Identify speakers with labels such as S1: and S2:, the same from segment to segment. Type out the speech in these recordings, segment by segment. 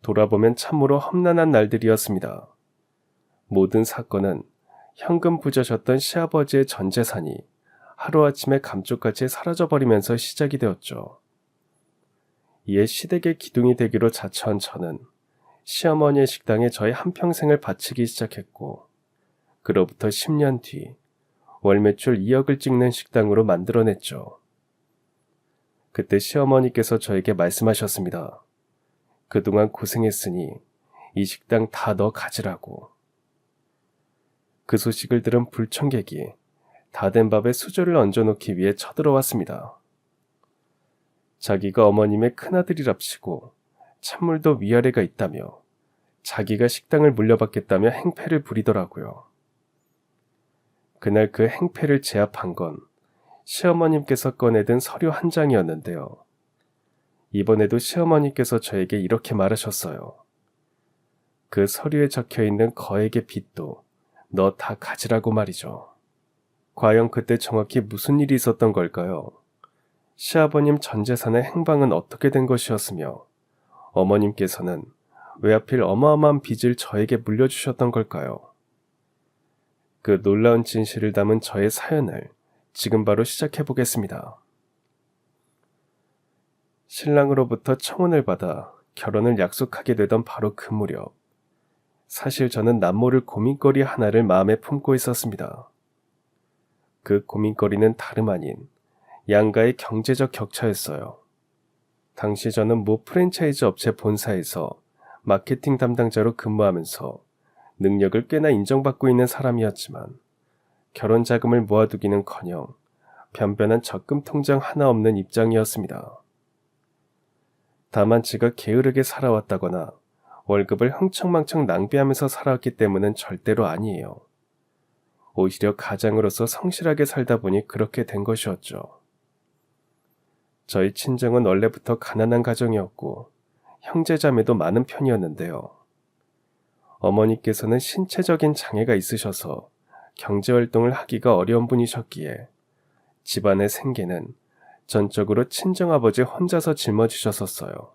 S1: 돌아보면 참으로 험난한 날들이었습니다. 모든 사건은 현금 부자셨던 시아버지의 전 재산이 하루아침에 감쪽같이 사라져버리면서 시작이 되었죠. 이에 시댁의 기둥이 되기로 자처한 저는 시어머니의 식당에 저의 한평생을 바치기 시작했고, 그로부터 10년 뒤 월 매출 2억을 찍는 식당으로 만들어냈죠. 그때 시어머니께서 저에게 말씀하셨습니다. 그동안 고생했으니 이 식당 다 너 가지라고. 그 소식을 들은 불청객이 다 된 밥에 수저를 얹어놓기 위해 쳐들어왔습니다. 자기가 어머님의 큰아들이랍시고 찬물도 위아래가 있다며 자기가 식당을 물려받겠다며 행패를 부리더라고요. 그날 그 행패를 제압한 건 시어머님께서 꺼내든 서류 한 장이었는데요. 이번에도 시어머니께서 저에게 이렇게 말하셨어요. 그 서류에 적혀있는 거액의 빚도 너 다 가지라고 말이죠. 과연 그때 정확히 무슨 일이 있었던 걸까요? 시아버님 전 재산의 행방은 어떻게 된 것이었으며 어머님께서는 왜 하필 어마어마한 빚을 저에게 물려주셨던 걸까요? 그 놀라운 진실을 담은 저의 사연을 지금 바로 시작해 보겠습니다. 신랑으로부터 청혼을 받아 결혼을 약속하게 되던 바로 그 무렵, 사실 저는 남모를 고민거리 하나를 마음에 품고 있었습니다. 그 고민거리는 다름 아닌 양가의 경제적 격차였어요. 당시 저는 모 프랜차이즈 업체 본사에서 마케팅 담당자로 근무하면서 능력을 꽤나 인정받고 있는 사람이었지만 결혼 자금을 모아두기는커녕 변변한 적금 통장 하나 없는 입장이었습니다. 다만 제가 게으르게 살아왔다거나 월급을 흥청망청 낭비하면서 살아왔기 때문은 절대로 아니에요. 오히려 가장으로서 성실하게 살다 보니 그렇게 된 것이었죠. 저희 친정은 원래부터 가난한 가정이었고 형제자매도 많은 편이었는데요. 어머니께서는 신체적인 장애가 있으셔서 경제활동을 하기가 어려운 분이셨기에 집안의 생계는 전적으로 친정아버지 혼자서 짊어지셨었어요.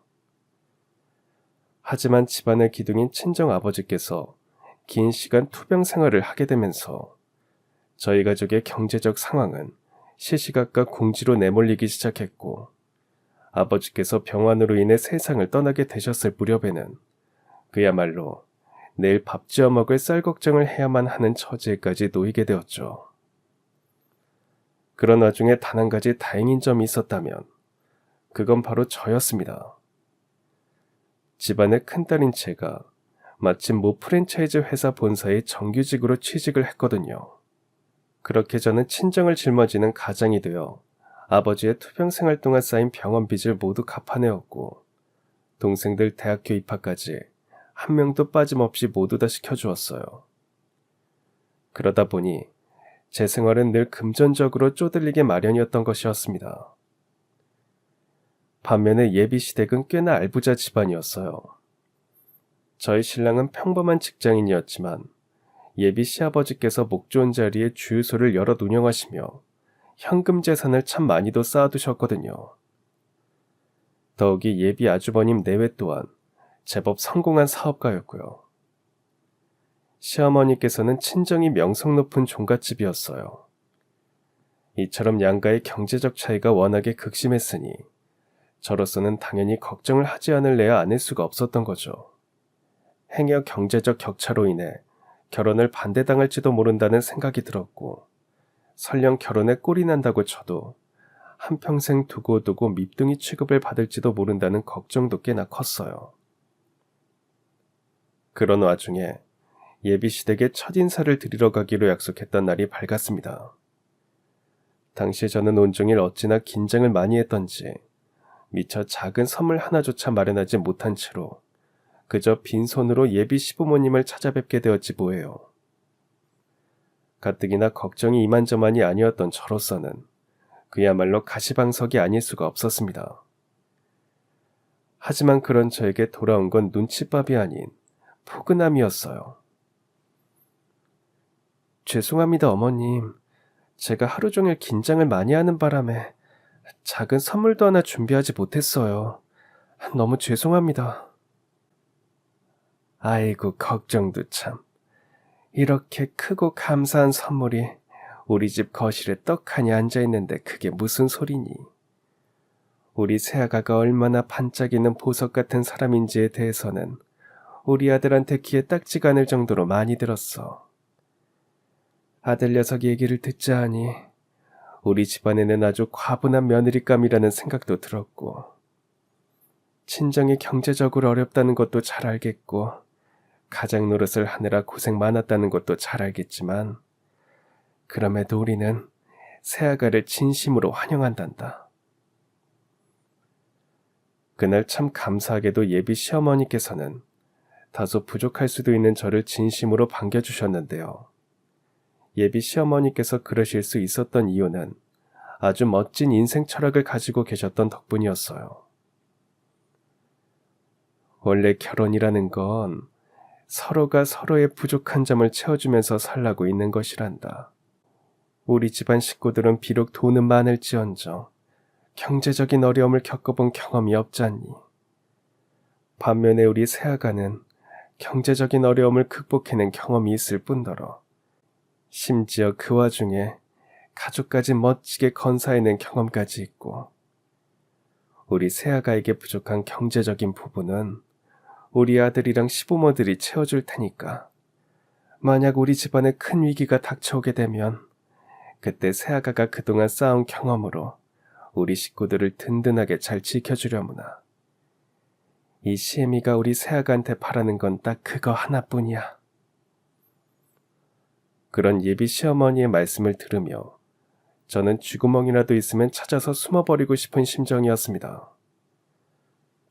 S1: 하지만 집안의 기둥인 친정아버지께서 긴 시간 투병 생활을 하게 되면서 저희 가족의 경제적 상황은 시시각각 궁지로 내몰리기 시작했고, 아버지께서 병환으로 인해 세상을 떠나게 되셨을 무렵에는 그야말로 내일 밥 지어 먹을 쌀 걱정을 해야만 하는 처지에까지 놓이게 되었죠. 그런 와중에 단 한 가지 다행인 점이 있었다면 그건 바로 저였습니다. 집안의 큰딸인 제가 마침 모 프랜차이즈 회사 본사에 정규직으로 취직을 했거든요. 그렇게 저는 친정을 짊어지는 가장이 되어 아버지의 투병 생활 동안 쌓인 병원 빚을 모두 갚아내었고, 동생들 대학교 입학까지 한 명도 빠짐없이 모두 다 시켜주었어요. 그러다 보니 제 생활은 늘 금전적으로 쪼들리게 마련이었던 것이었습니다. 반면에 예비 시댁은 꽤나 알부자 집안이었어요. 저희 신랑은 평범한 직장인이었지만 예비 시아버지께서 목 좋은 자리에 주유소를 여럿 운영하시며 현금 재산을 참 많이도 쌓아두셨거든요. 더욱이 예비 아주버님 내외 또한 제법 성공한 사업가였고요. 시어머니께서는 친정이 명성 높은 종갓집이었어요. 이처럼 양가의 경제적 차이가 워낙에 극심했으니 저로서는 당연히 걱정을 하지 않을래야 안 할 수가 없었던 거죠. 행여 경제적 격차로 인해 결혼을 반대당할지도 모른다는 생각이 들었고, 설령 결혼에 꼴이 난다고 쳐도 한평생 두고두고 밉둥이 취급을 받을지도 모른다는 걱정도 꽤나 컸어요. 그런 와중에 예비 시댁에 첫인사를 드리러 가기로 약속했던 날이 밝았습니다. 당시 저는 온종일 어찌나 긴장을 많이 했던지 미처 작은 선물 하나조차 마련하지 못한 채로 그저 빈손으로 예비 시부모님을 찾아뵙게 되었지 뭐예요. 가뜩이나 걱정이 이만저만이 아니었던 저로서는 그야말로 가시방석이 아닐 수가 없었습니다. 하지만 그런 저에게 돌아온 건 눈칫밥이 아닌 포근함이었어요. 죄송합니다, 어머님. 제가 하루 종일 긴장을 많이 하는 바람에 작은 선물도 하나 준비하지 못했어요. 너무 죄송합니다. 아이고, 걱정도 참. 이렇게 크고 감사한 선물이 우리 집 거실에 떡하니 앉아있는데 그게 무슨 소리니? 우리 새아가가 얼마나 반짝이는 보석 같은 사람인지에 대해서는 우리 아들한테 귀에 딱지가 않을 정도로 많이 들었어. 아들 녀석 얘기를 듣자 하니 우리 집안에는 아주 과분한 며느리감이라는 생각도 들었고, 친정이 경제적으로 어렵다는 것도 잘 알겠고, 가장 노릇을 하느라 고생 많았다는 것도 잘 알겠지만, 그럼에도 우리는 새아가를 진심으로 환영한단다. 그날 참 감사하게도 예비 시어머니께서는 다소 부족할 수도 있는 저를 진심으로 반겨주셨는데요. 예비 시어머니께서 그러실 수 있었던 이유는 아주 멋진 인생 철학을 가지고 계셨던 덕분이었어요. 원래 결혼이라는 건 서로가 서로의 부족한 점을 채워주면서 살라고 있는 것이란다. 우리 집안 식구들은 비록 돈은 많을지언정 경제적인 어려움을 겪어본 경험이 없잖니. 반면에 우리 새아가는 경제적인 어려움을 극복해낸 경험이 있을 뿐더러 심지어 그 와중에 가족까지 멋지게 건사해낸 경험까지 있고, 우리 새아가에게 부족한 경제적인 부분은 우리 아들이랑 시부모들이 채워줄 테니까 만약 우리 집안에 큰 위기가 닥쳐오게 되면 그때 새아가가 그동안 쌓은 경험으로 우리 식구들을 든든하게 잘 지켜주려무나. 이 시애미가 우리 새아가한테 바라는 건 딱 그거 하나뿐이야. 그런 예비 시어머니의 말씀을 들으며 저는 쥐구멍이라도 있으면 찾아서 숨어버리고 싶은 심정이었습니다.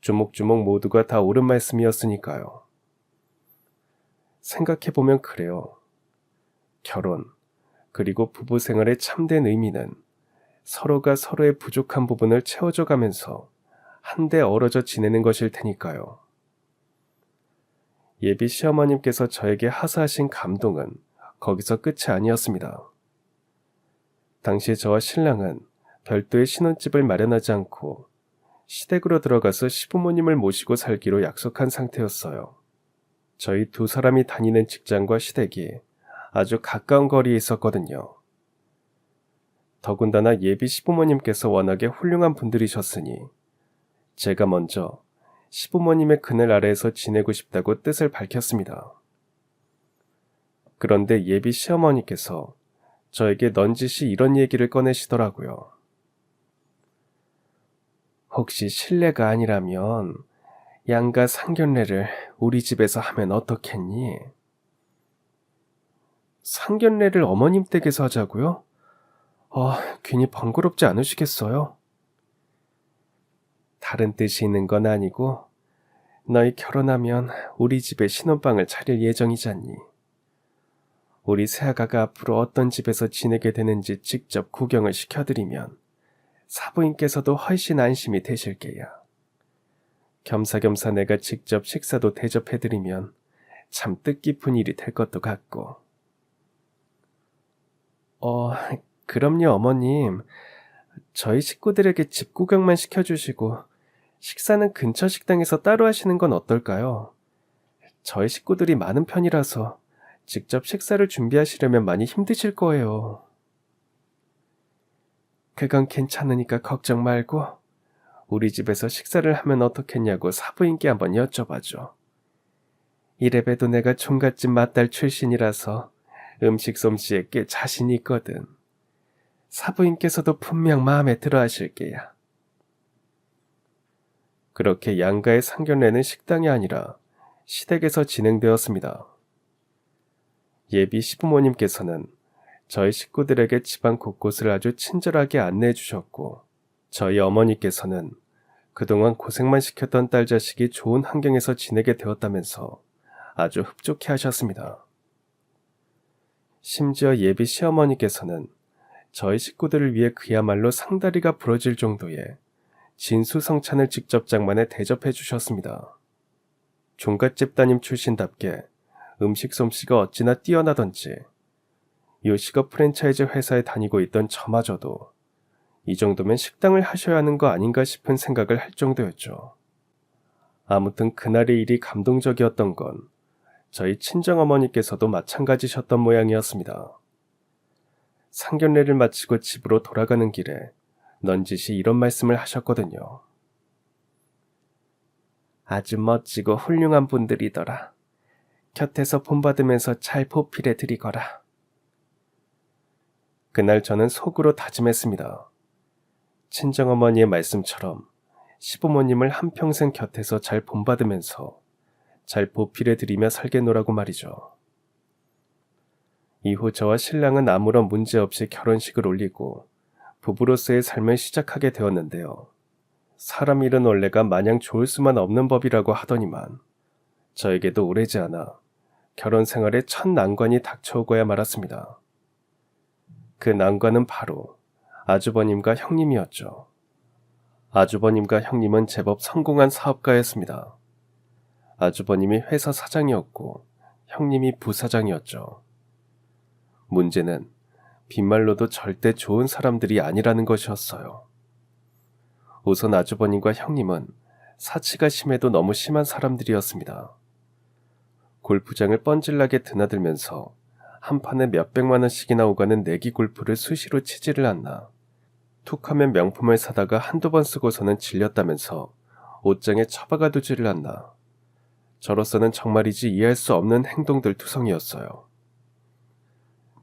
S1: 조목조목 모두가 다 옳은 말씀이었으니까요. 생각해보면 그래요. 결혼, 그리고 부부 생활의 참된 의미는 서로가 서로의 부족한 부분을 채워줘 가면서 한데 어우러져 지내는 것일 테니까요. 예비 시어머님께서 저에게 하사하신 감동은 거기서 끝이 아니었습니다. 당시 저와 신랑은 별도의 신혼집을 마련하지 않고 시댁으로 들어가서 시부모님을 모시고 살기로 약속한 상태였어요. 저희 두 사람이 다니는 직장과 시댁이 아주 가까운 거리에 있었거든요. 더군다나 예비 시부모님께서 워낙에 훌륭한 분들이셨으니 제가 먼저 시부모님의 그늘 아래에서 지내고 싶다고 뜻을 밝혔습니다. 그런데 예비 시어머니께서 저에게 넌지시 이런 얘기를 꺼내시더라고요. 혹시 실례가 아니라면 양가 상견례를 우리 집에서 하면 어떻겠니? 상견례를 어머님 댁에서 하자고요? 괜히 번거롭지 않으시겠어요? 다른 뜻이 있는 건 아니고 너희 결혼하면 우리 집에 신혼방을 차릴 예정이잖니. 우리 새아가가 앞으로 어떤 집에서 지내게 되는지 직접 구경을 시켜드리면 사부인께서도 훨씬 안심이 되실 게야. 겸사겸사 내가 직접 식사도 대접해드리면 참 뜻깊은 일이 될 것도 같고. 그럼요, 어머님. 저희 식구들에게 집 구경만 시켜주시고 식사는 근처 식당에서 따로 하시는 건 어떨까요? 저희 식구들이 많은 편이라서 직접 식사를 준비하시려면 많이 힘드실 거예요. 그건 괜찮으니까 걱정 말고 우리 집에서 식사를 하면 어떻겠냐고 사부인께 한번 여쭤봐줘. 이래봬도 내가 종갓집 맏딸 출신이라서 음식 솜씨에 꽤 자신이 있거든. 사부인께서도 분명 마음에 들어 하실 게야. 그렇게 양가의 상견례는 식당이 아니라 시댁에서 진행되었습니다. 예비 시부모님께서는 저희 식구들에게 집안 곳곳을 아주 친절하게 안내해 주셨고, 저희 어머니께서는 그동안 고생만 시켰던 딸 자식이 좋은 환경에서 지내게 되었다면서 아주 흡족해 하셨습니다. 심지어 예비 시어머니께서는 저희 식구들을 위해 그야말로 상다리가 부러질 정도의 진수성찬을 직접 장만해 대접해 주셨습니다. 종갓집 따님 출신답게 음식 솜씨가 어찌나 뛰어나던지 요식업 프랜차이즈 회사에 다니고 있던 저마저도 이 정도면 식당을 하셔야 하는 거 아닌가 싶은 생각을 할 정도였죠. 아무튼 그날의 일이 감동적이었던 건 저희 친정어머니께서도 마찬가지셨던 모양이었습니다. 상견례를 마치고 집으로 돌아가는 길에 넌지시 이런 말씀을 하셨거든요. 아주 멋지고 훌륭한 분들이더라. 곁에서 본받으면서 잘 보필해 드리거라. 그날 저는 속으로 다짐했습니다. 친정어머니의 말씀처럼 시부모님을 한평생 곁에서 잘 본받으면서 잘 보필해 드리며 살겠노라고 말이죠. 이후 저와 신랑은 아무런 문제 없이 결혼식을 올리고 부부로서의 삶을 시작하게 되었는데요. 사람 일은 원래가 마냥 좋을 수만 없는 법이라고 하더니만 저에게도 오래지 않아 결혼 생활에 첫 난관이 닥쳐오고야 말았습니다. 그 난관은 바로 아주버님과 형님이었죠. 아주버님과 형님은 제법 성공한 사업가였습니다. 아주버님이 회사 사장이었고 형님이 부사장이었죠. 문제는 빈말로도 절대 좋은 사람들이 아니라는 것이었어요. 우선 아주버님과 형님은 사치가 심해도 너무 심한 사람들이었습니다. 골프장을 뻔질나게 드나들면서 한 판에 몇백만 원씩이나 오가는 내기 골프를 수시로 치지를 않나. 툭하면 명품을 사다가 한두 번 쓰고서는 질렸다면서 옷장에 처박아 두지를 않나. 저로서는 정말이지 이해할 수 없는 행동들 투성이었어요.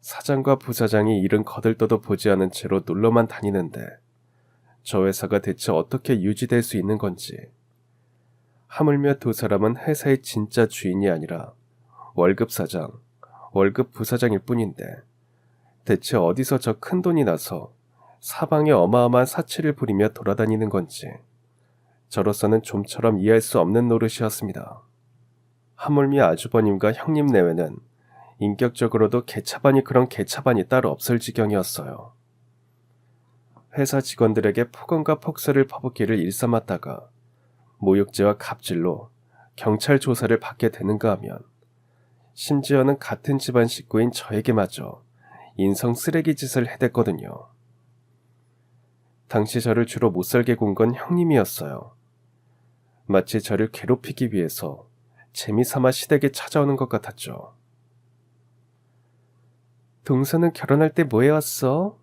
S1: 사장과 부사장이 일은 거들떠도 보지 않은 채로 놀러만 다니는데 저 회사가 대체 어떻게 유지될 수 있는 건지. 하물며 두 사람은 회사의 진짜 주인이 아니라 월급 사장, 월급 부사장일 뿐인데 대체 어디서 저 큰 돈이 나서 사방에 어마어마한 사치를 부리며 돌아다니는 건지 저로서는 좀처럼 이해할 수 없는 노릇이었습니다. 하물며 아주버님과 형님 내외는 인격적으로도 개차반이 그런 개차반이 따로 없을 지경이었어요. 회사 직원들에게 폭언과 폭설을 퍼붓기를 일삼았다가 모욕죄와 갑질로 경찰 조사를 받게 되는가 하면 심지어는 같은 집안 식구인 저에게마저 인성 쓰레기 짓을 해댔거든요. 당시 저를 주로 못살게 군 건 형님이었어요. 마치 저를 괴롭히기 위해서 재미삼아 시댁에 찾아오는 것 같았죠. 동서는 결혼할 때 뭐 해왔어?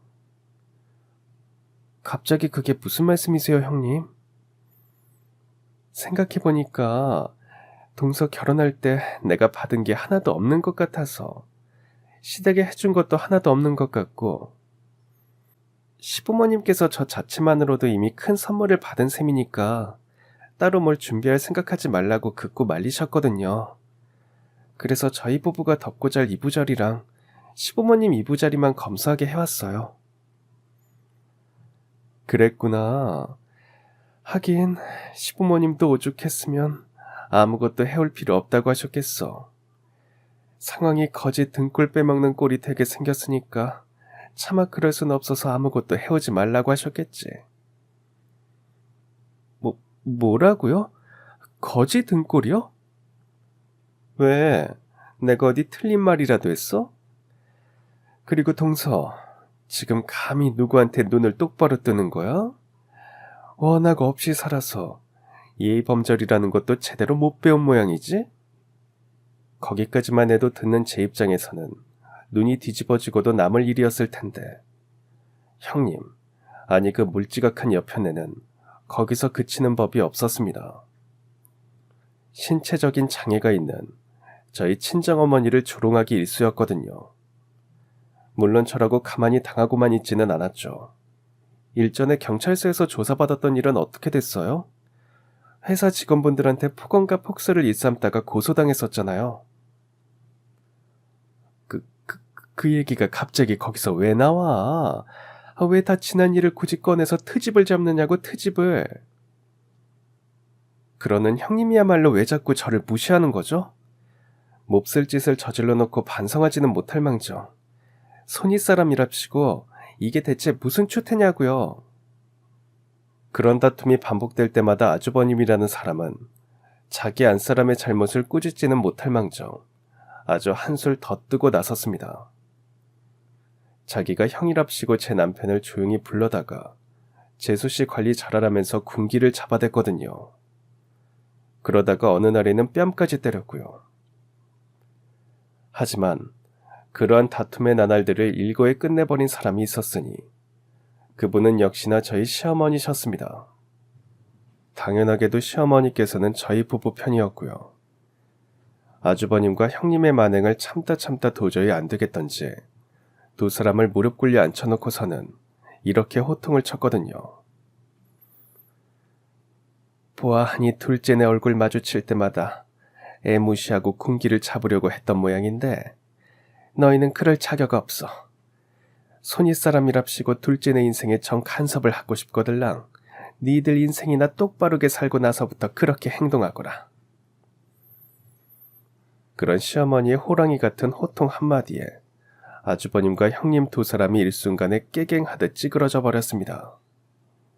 S1: 갑자기 그게 무슨 말씀이세요, 형님? 생각해보니까 동서 결혼할 때 내가 받은 게 하나도 없는 것 같아서 시댁에 해준 것도 하나도 없는 것 같고 시부모님께서 저 자체만으로도 이미 큰 선물을 받은 셈이니까 따로 뭘 준비할 생각하지 말라고 극구 말리셨거든요. 그래서 저희 부부가 덮고 잘 이부자리랑 시부모님 이부자리만 검소하게 해왔어요. 그랬구나. 하긴 시부모님도 오죽했으면 아무것도 해올 필요 없다고 하셨겠어. 상황이 거지 등골 빼먹는 꼴이 되게 생겼으니까 차마 그럴 순 없어서 아무것도 해오지 말라고 하셨겠지. 뭐라고요? 거지 등골이요? 왜? 내가 어디 틀린 말이라도 했어? 그리고 동서, 지금 감히 누구한테 눈을 똑바로 뜨는 거야? 워낙 없이 살아서 예의범절이라는 것도 제대로 못 배운 모양이지? 거기까지만 해도 듣는 제 입장에서는 눈이 뒤집어지고도 남을 일이었을 텐데. 형님, 아니 그 물지각한 여편에는 거기서 그치는 법이 없었습니다. 신체적인 장애가 있는 저희 친정어머니를 조롱하기 일쑤였거든요. 물론 저라고 가만히 당하고만 있지는 않았죠. 일전에 경찰서에서 조사받았던 일은 어떻게 됐어요? 회사 직원분들한테 폭언과 폭설을 일삼다가 고소당했었잖아요. 그 얘기가 갑자기 거기서 왜 나와? 왜 다 지난 일을 굳이 꺼내서 트집을 잡느냐고 트집을. 그러는 형님이야말로 왜 자꾸 저를 무시하는 거죠? 몹쓸 짓을 저질러 놓고 반성하지는 못할 망정. 손윗사람이랍시고 이게 대체 무슨 추태냐고요. 그런 다툼이 반복될 때마다 아주버님이라는 사람은 자기 안사람의 잘못을 꾸짖지는 못할 망정 아주 한술 더 뜨고 나섰습니다. 자기가 형이랍시고 제 남편을 조용히 불러다가 재수씨 관리 잘하라면서 군기를 잡아댔거든요. 그러다가 어느 날에는 뺨까지 때렸고요. 하지만 그러한 다툼의 나날들을 일거에 끝내버린 사람이 있었으니 그분은 역시나 저희 시어머니셨습니다. 당연하게도 시어머니께서는 저희 부부 편이었고요. 아주버님과 형님의 만행을 참다 도저히 안 되겠던지 두 사람을 무릎 꿇려 앉혀놓고서는 이렇게 호통을 쳤거든요. 보아하니 둘째네 얼굴 마주칠 때마다 애 무시하고 군기를 잡으려고 했던 모양인데 너희는 그럴 자격 없어. 손윗사람이랍시고 둘째네 인생에 정 간섭을 하고 싶거들랑 니들 인생이나 똑바르게 살고 나서부터 그렇게 행동하거라. 그런 시어머니의 호랑이 같은 호통 한마디에 아주버님과 형님 두 사람이 일순간에 깨갱하듯 찌그러져 버렸습니다.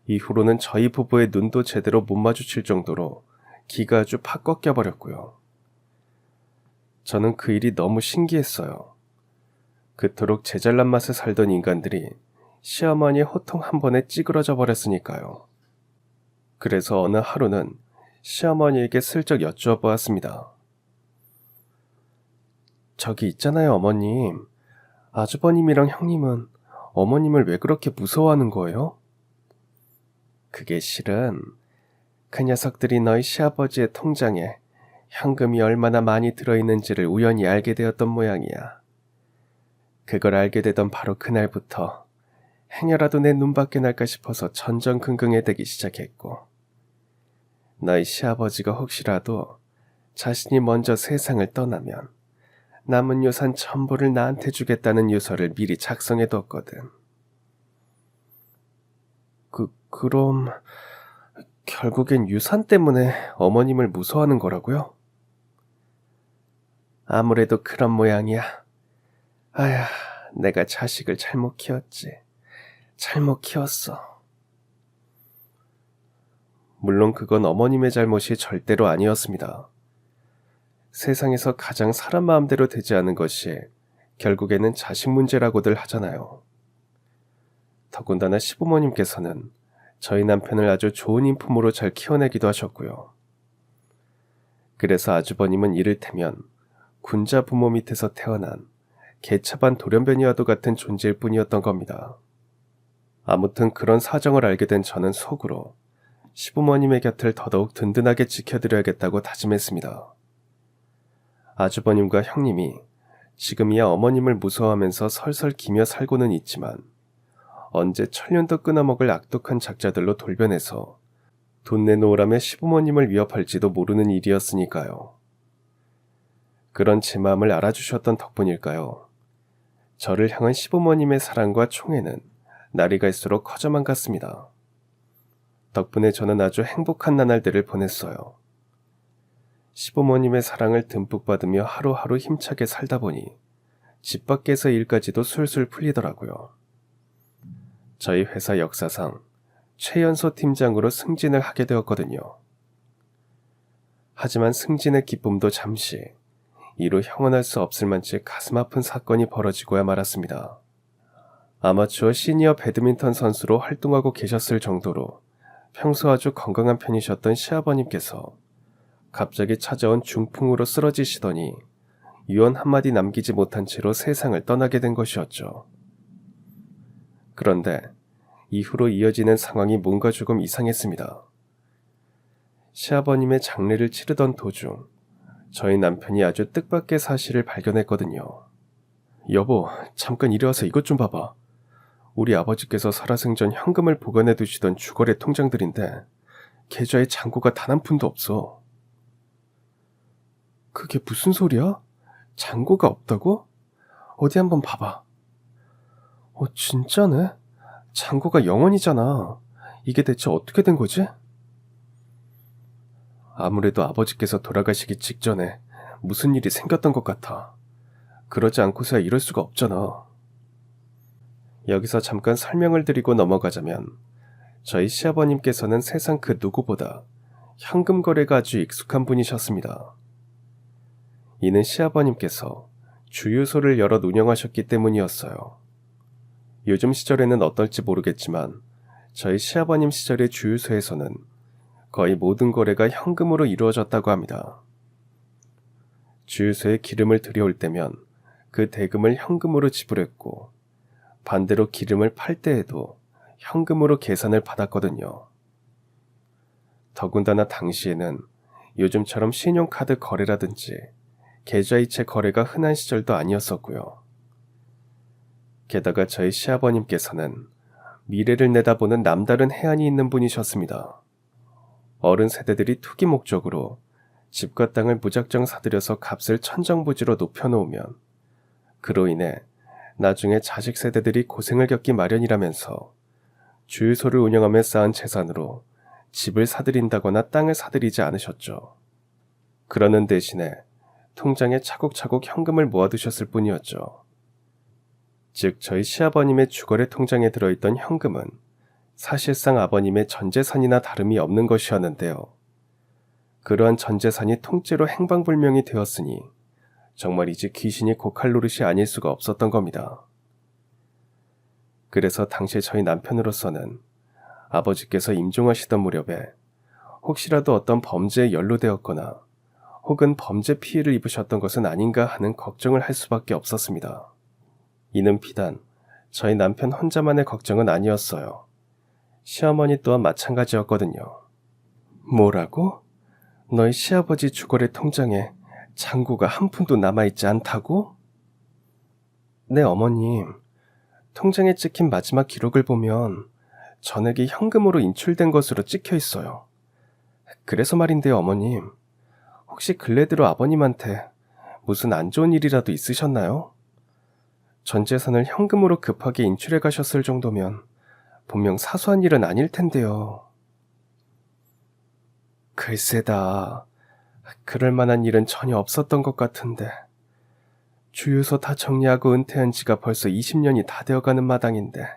S1: 이후로는 저희 부부의 눈도 제대로 못 마주칠 정도로 기가 아주 팍 꺾여 버렸고요. 저는 그 일이 너무 신기했어요. 그토록 제잘난 맛에 살던 인간들이 시어머니의 호통 한 번에 찌그러져 버렸으니까요. 그래서 어느 하루는 시어머니에게 슬쩍 여쭈어 보았습니다. 저기 있잖아요, 어머님. 아주버님이랑 형님은 어머님을 왜 그렇게 무서워하는 거예요? 그게 실은 그 녀석들이 너희 시아버지의 통장에 현금이 얼마나 많이 들어있는지를 우연히 알게 되었던 모양이야. 그걸 알게 되던 바로 그날부터 행여라도 내 눈밖에 날까 싶어서 전전긍긍해대기 시작했고, 너희 시아버지가 혹시라도 자신이 먼저 세상을 떠나면 남은 유산 전부를 나한테 주겠다는 유서를 미리 작성해뒀거든. 그럼 결국엔 유산 때문에 어머님을 무서워하는 거라고요? 아무래도 그런 모양이야. 아야, 내가 자식을 잘못 키웠지. 잘못 키웠어. 물론 그건 어머님의 잘못이 절대로 아니었습니다. 세상에서 가장 사람 마음대로 되지 않은 것이 결국에는 자식 문제라고들 하잖아요. 더군다나 시부모님께서는 저희 남편을 아주 좋은 인품으로 잘 키워내기도 하셨고요. 그래서 아주버님은 이를테면 군자 부모 밑에서 태어난 개차반 돌연변이와도 같은 존재일 뿐이었던 겁니다. 아무튼 그런 사정을 알게 된 저는 속으로 시부모님의 곁을 더더욱 든든하게 지켜드려야겠다고 다짐했습니다. 아주버님과 형님이 지금이야 어머님을 무서워하면서 설설 기며 살고는 있지만 언제 천년도 끊어먹을 악독한 작자들로 돌변해서 돈 내놓으라며 시부모님을 위협할지도 모르는 일이었으니까요. 그런 제 마음을 알아주셨던 덕분일까요? 저를 향한 시부모님의 사랑과 총애는 날이 갈수록 커져만 갔습니다. 덕분에 저는 아주 행복한 나날들을 보냈어요. 시부모님의 사랑을 듬뿍 받으며 하루하루 힘차게 살다 보니 집 밖에서 일까지도 술술 풀리더라고요. 저희 회사 역사상 최연소 팀장으로 승진을 하게 되었거든요. 하지만 승진의 기쁨도 잠시, 이루 형언할 수 없을 만치 가슴 아픈 사건이 벌어지고야 말았습니다. 아마추어 시니어 배드민턴 선수로 활동하고 계셨을 정도로 평소 아주 건강한 편이셨던 시아버님께서 갑자기 찾아온 중풍으로 쓰러지시더니 유언 한마디 남기지 못한 채로 세상을 떠나게 된 것이었죠. 그런데 이후로 이어지는 상황이 뭔가 조금 이상했습니다. 시아버님의 장례를 치르던 도중 저희 남편이 아주 뜻밖의 사실을 발견했거든요. 여보, 잠깐 이리 와서 이것 좀 봐봐. 우리 아버지께서 살아생전 현금을 보관해 두시던 주거래 통장들인데 계좌에 잔고가 단 한 푼도 없어. 그게 무슨 소리야? 잔고가 없다고? 어디 한번 봐봐. 진짜네? 잔고가 0원이잖아. 이게 대체 어떻게 된 거지? 아무래도 아버지께서 돌아가시기 직전에 무슨 일이 생겼던 것 같아. 그러지 않고서야 이럴 수가 없잖아. 여기서 잠깐 설명을 드리고 넘어가자면 저희 시아버님께서는 세상 그 누구보다 현금 거래가 아주 익숙한 분이셨습니다. 이는 시아버님께서 주유소를 여럿 운영하셨기 때문이었어요. 요즘 시절에는 어떨지 모르겠지만 저희 시아버님 시절의 주유소에서는 거의 모든 거래가 현금으로 이루어졌다고 합니다. 주유소에 기름을 들여올 때면 그 대금을 현금으로 지불했고 반대로 기름을 팔 때에도 현금으로 계산을 받았거든요. 더군다나 당시에는 요즘처럼 신용카드 거래라든지 계좌이체 거래가 흔한 시절도 아니었었고요. 게다가 저희 시아버님께서는 미래를 내다보는 남다른 해안이 있는 분이셨습니다. 어른 세대들이 투기 목적으로 집과 땅을 무작정 사들여서 값을 천정부지로 높여놓으면 그로 인해 나중에 자식 세대들이 고생을 겪기 마련이라면서 주유소를 운영하며 쌓은 재산으로 집을 사들인다거나 땅을 사들이지 않으셨죠. 그러는 대신에 통장에 차곡차곡 현금을 모아두셨을 뿐이었죠. 즉 저희 시아버님의 주거래 통장에 들어있던 현금은 사실상 아버님의 전재산이나 다름이 없는 것이었는데요. 그러한 전재산이 통째로 행방불명이 되었으니 정말 이제 귀신이 고칼 노릇이 아닐 수가 없었던 겁니다. 그래서 당시 저희 남편으로서는 아버지께서 임종하시던 무렵에 혹시라도 어떤 범죄에 연루되었거나 혹은 범죄 피해를 입으셨던 것은 아닌가 하는 걱정을 할 수밖에 없었습니다. 이는 비단 저희 남편 혼자만의 걱정은 아니었어요. 시어머니 또한 마찬가지였거든요. 뭐라고? 너희 시아버지 주거래 통장에 잔고가 한 푼도 남아있지 않다고? 네, 어머님. 통장에 찍힌 마지막 기록을 보면 전액이 현금으로 인출된 것으로 찍혀 있어요. 그래서 말인데요, 어머님. 혹시 근래 들어 아버님한테 무슨 안 좋은 일이라도 있으셨나요? 전 재산을 현금으로 급하게 인출해 가셨을 정도면 분명 사소한 일은 아닐 텐데요. 글쎄다. 그럴 만한 일은 전혀 없었던 것 같은데. 주유소 다 정리하고 은퇴한 지가 벌써 20년이 다 되어가는 마당인데.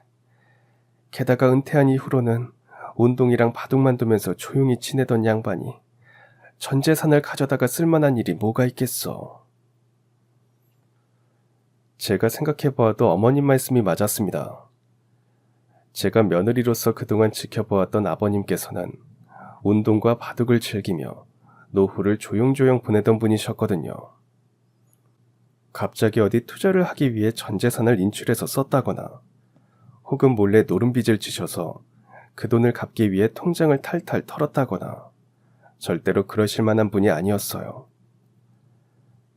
S1: 게다가 은퇴한 이후로는 운동이랑 바둑만 두면서 조용히 지내던 양반이 전 재산을 가져다가 쓸만한 일이 뭐가 있겠어. 제가 생각해보아도 어머님 말씀이 맞았습니다. 제가 며느리로서 그동안 지켜보았던 아버님께서는 운동과 바둑을 즐기며 노후를 조용조용 보내던 분이셨거든요. 갑자기 어디 투자를 하기 위해 전 재산을 인출해서 썼다거나 혹은 몰래 노름빚을 지셔서 그 돈을 갚기 위해 통장을 탈탈 털었다거나 절대로 그러실 만한 분이 아니었어요.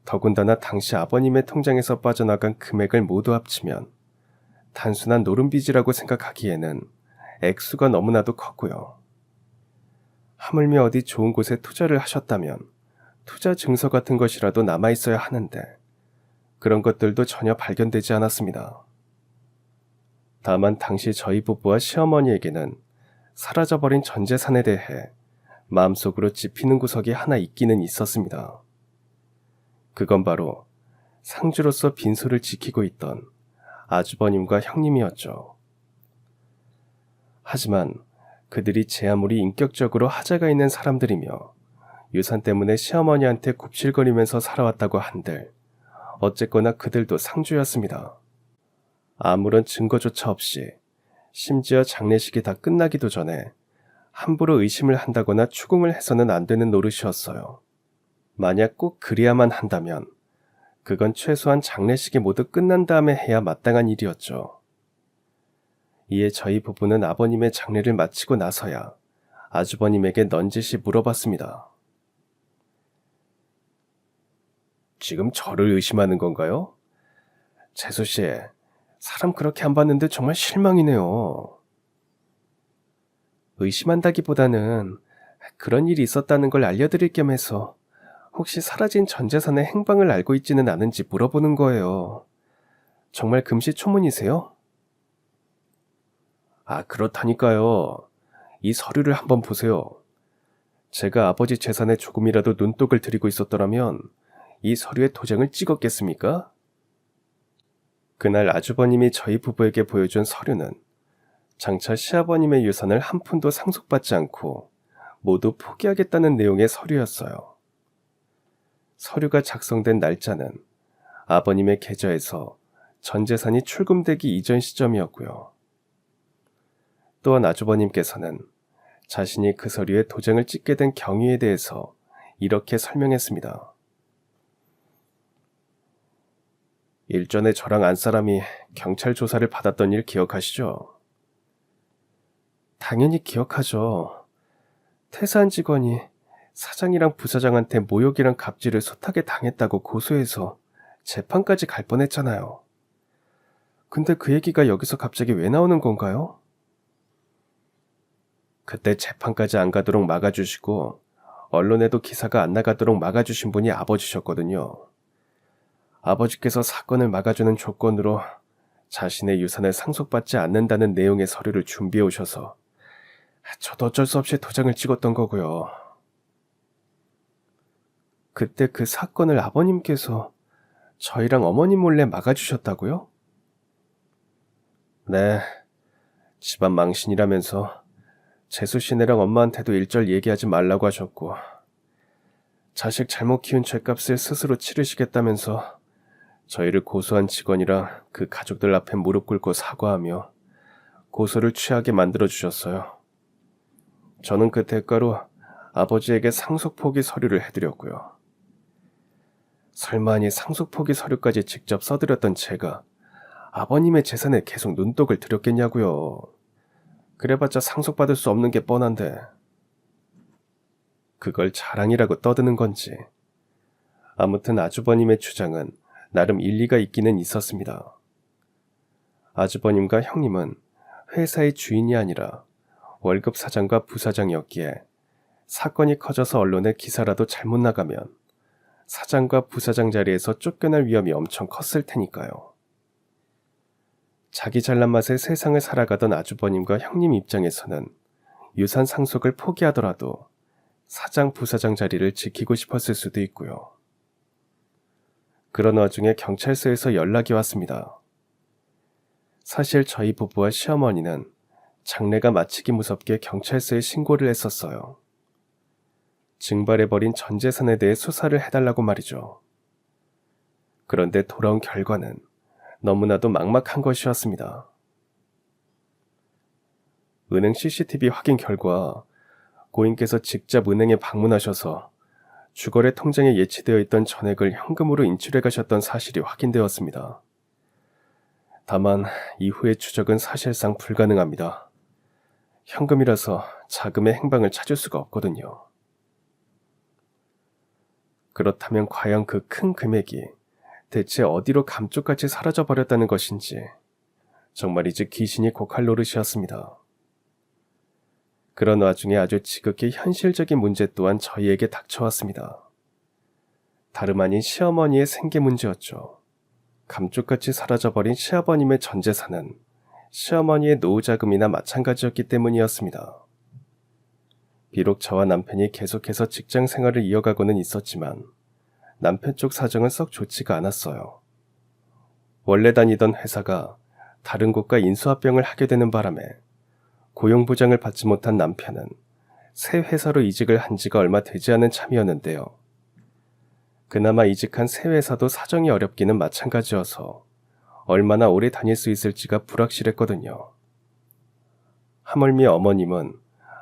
S1: 더군다나 당시 아버님의 통장에서 빠져나간 금액을 모두 합치면 단순한 노름빚이라고 생각하기에는 액수가 너무나도 컸고요. 하물며 어디 좋은 곳에 투자를 하셨다면 투자 증서 같은 것이라도 남아있어야 하는데 그런 것들도 전혀 발견되지 않았습니다. 다만 당시 저희 부부와 시어머니에게는 사라져버린 전 재산에 대해 마음속으로 짚이는 구석이 하나 있기는 있었습니다. 그건 바로 상주로서 빈소를 지키고 있던 아주버님과 형님이었죠. 하지만 그들이 제 아무리 인격적으로 하자가 있는 사람들이며 유산 때문에 시어머니한테 굽실거리면서 살아왔다고 한들 어쨌거나 그들도 상주였습니다. 아무런 증거조차 없이 심지어 장례식이 다 끝나기도 전에 함부로 의심을 한다거나 추궁을 해서는 안 되는 노릇이었어요. 만약 꼭 그래야만 한다면 그건 최소한 장례식이 모두 끝난 다음에 해야 마땅한 일이었죠. 이에 저희 부부는 아버님의 장례를 마치고 나서야 아주버님에게 넌지시 물어봤습니다. 지금 저를 의심하는 건가요? 재수씨, 사람 그렇게 안 봤는데 정말 실망이네요. 의심한다기보다는 그런 일이 있었다는 걸 알려드릴 겸 해서 혹시 사라진 전 재산의 행방을 알고 있지는 않은지 물어보는 거예요. 정말 금시초문이세요? 아, 그렇다니까요. 이 서류를 한번 보세요. 제가 아버지 재산에 조금이라도 눈독을 들이고 있었더라면 이 서류에 도장을 찍었겠습니까? 그날 아주버님이 저희 부부에게 보여준 서류는 장차 시아버님의 유산을 한 푼도 상속받지 않고 모두 포기하겠다는 내용의 서류였어요. 서류가 작성된 날짜는 아버님의 계좌에서 전 재산이 출금되기 이전 시점이었고요. 또한 아주버님께서는 자신이 그 서류에 도장을 찍게 된 경위에 대해서 이렇게 설명했습니다. 일전에 저랑 안 사람이 경찰 조사를 받았던 일 기억하시죠? 당연히 기억하죠. 퇴사한 직원이 사장이랑 부사장한테 모욕이랑 갑질을 숱하게 당했다고 고소해서 재판까지 갈 뻔했잖아요. 근데 그 얘기가 여기서 갑자기 왜 나오는 건가요? 그때 재판까지 안 가도록 막아주시고 언론에도 기사가 안 나가도록 막아주신 분이 아버지셨거든요. 아버지께서 사건을 막아주는 조건으로 자신의 유산을 상속받지 않는다는 내용의 서류를 준비해 오셔서 저도 어쩔 수 없이 도장을 찍었던 거고요. 그때 그 사건을 아버님께서 저희랑 어머님 몰래 막아주셨다고요? 네, 집안 망신이라면서 재수 씨네랑 엄마한테도 일절 얘기하지 말라고 하셨고, 자식 잘못 키운 죗값을 스스로 치르시겠다면서 저희를 고소한 직원이랑 그 가족들 앞에 무릎 꿇고 사과하며 고소를 취하게 만들어주셨어요. 저는 그 대가로 아버지에게 상속 포기 서류를 해드렸고요. 설마니 상속 포기 서류까지 직접 써드렸던 제가 아버님의 재산에 계속 눈독을 들였겠냐고요. 그래봤자 상속받을 수 없는 게 뻔한데 그걸 자랑이라고 떠드는 건지. 아무튼 아주버님의 주장은 나름 일리가 있기는 있었습니다. 아주버님과 형님은 회사의 주인이 아니라 월급 사장과 부사장이었기에 사건이 커져서 언론에 기사라도 잘못 나가면 사장과 부사장 자리에서 쫓겨날 위험이 엄청 컸을 테니까요. 자기 잘난 맛에 세상을 살아가던 아주버님과 형님 입장에서는 유산 상속을 포기하더라도 사장, 부사장 자리를 지키고 싶었을 수도 있고요. 그런 와중에 경찰서에서 연락이 왔습니다. 사실 저희 부부와 시어머니는 장례가 마치기 무섭게 경찰서에 신고를 했었어요. 증발해버린 전 재산에 대해 수사를 해달라고 말이죠. 그런데 돌아온 결과는 너무나도 막막한 것이었습니다. 은행 CCTV 확인 결과 고인께서 직접 은행에 방문하셔서 주거래 통장에 예치되어 있던 전액을 현금으로 인출해 가셨던 사실이 확인되었습니다. 다만 이후의 추적은 사실상 불가능합니다. 현금이라서 자금의 행방을 찾을 수가 없거든요. 그렇다면 과연 그 큰 금액이 대체 어디로 감쪽같이 사라져버렸다는 것인지 정말이지 귀신이 곡할 노릇이었습니다. 그런 와중에 아주 지극히 현실적인 문제 또한 저희에게 닥쳐왔습니다. 다름 아닌 시어머니의 생계 문제였죠. 감쪽같이 사라져버린 시아버님의 전 재산은 시어머니의 노후자금이나 마찬가지였기 때문이었습니다. 비록 저와 남편이 계속해서 직장 생활을 이어가고는 있었지만 남편 쪽 사정은 썩 좋지가 않았어요. 원래 다니던 회사가 다른 곳과 인수합병을 하게 되는 바람에 고용보장을 받지 못한 남편은 새 회사로 이직을 한 지가 얼마 되지 않은 참이었는데요. 그나마 이직한 새 회사도 사정이 어렵기는 마찬가지여서 얼마나 오래 다닐 수 있을지가 불확실했거든요. 하물며 어머님은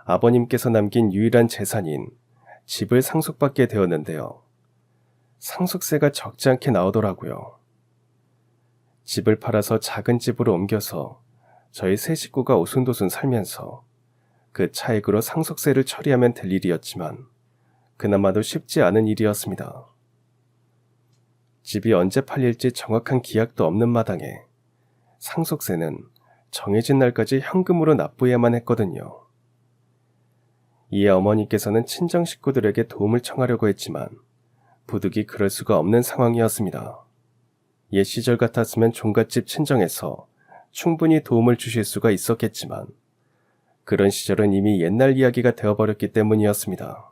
S1: 아버님께서 남긴 유일한 재산인 집을 상속받게 되었는데요. 상속세가 적지 않게 나오더라고요. 집을 팔아서 작은 집으로 옮겨서 저희 세 식구가 오순도순 살면서 그 차액으로 상속세를 처리하면 될 일이었지만 그나마도 쉽지 않은 일이었습니다. 집이 언제 팔릴지 정확한 기약도 없는 마당에 상속세는 정해진 날까지 현금으로 납부해야만 했거든요. 이에 어머니께서는 친정 식구들에게 도움을 청하려고 했지만 부득이 그럴 수가 없는 상황이었습니다. 옛 시절 같았으면 종갓집 친정에서 충분히 도움을 주실 수가 있었겠지만 그런 시절은 이미 옛날 이야기가 되어버렸기 때문이었습니다.